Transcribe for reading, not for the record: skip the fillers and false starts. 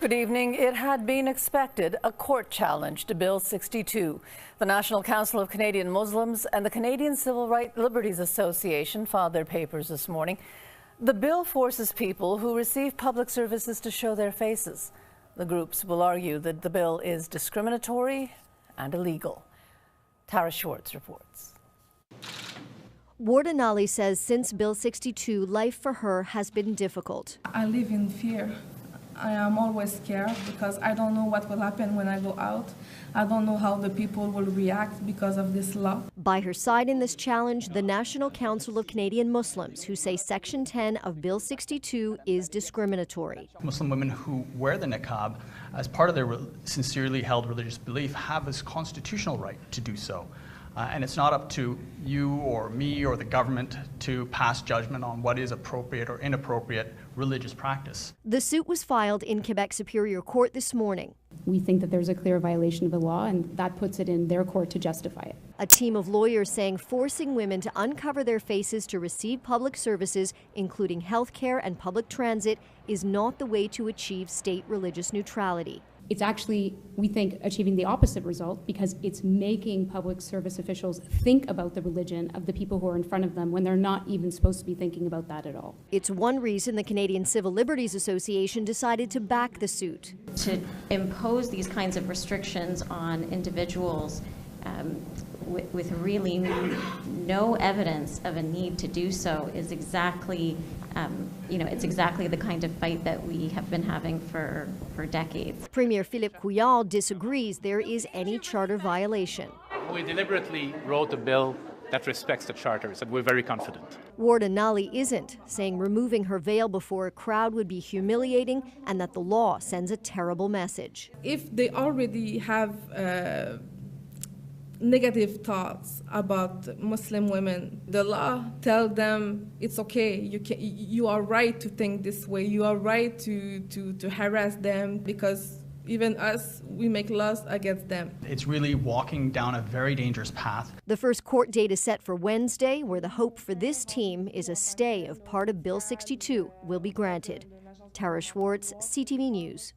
Good evening. It had been expected a court challenge to Bill 62. The National Council of Canadian Muslims and the Canadian Civil Liberties Association filed their papers this morning. The bill forces people who receive public services to show their faces. The groups will argue that the bill is discriminatory and illegal. Tara Schwartz reports. Warda Nali says since Bill 62, life for her has been difficult. I live in fear. I am always scared because I don't know what will happen when I go out. I don't know how the people will react because of this law. By her side in this challenge, the National Council of Canadian Muslims, who say Section 10 of Bill 62 is discriminatory. Muslim women who wear the niqab as part of their sincerely held religious belief have this constitutional right to do so. And it's not up to you or me or the government to pass judgment on what is appropriate or inappropriate religious practice. The suit was filed in Quebec Superior Court this morning. We think that there's a clear violation of the law, and that puts it in their court to justify it. A team of lawyers saying forcing women to uncover their faces to receive public services, including health care and public transit, is not the way to achieve state religious neutrality. It's actually, we think, achieving the opposite result because it's making public service officials think about the religion of the people who are in front of them when they're not even supposed to be thinking about that at all. It's one reason the Canadian Civil Liberties Association decided to back the suit. To impose these kinds of restrictions on individuals with really no evidence of a need to do so is exactly, it's exactly the kind of fight that we have been having for decades. Premier Philippe Couillard disagrees there is any charter violation. We deliberately wrote a bill that respects the charters, and we're very confident. Warda Nali isn't, saying removing her veil before a crowd would be humiliating and that the law sends a terrible message. If they already have negative thoughts about Muslim women, the law tells them it's okay, you are right to think this way, you are right to harass them, because even us, we make laws against them. It's really walking down a very dangerous path. The first court date is set for Wednesday, where the hope for this team is a stay of part of Bill 62 will be granted. Tara Schwartz, CTV News.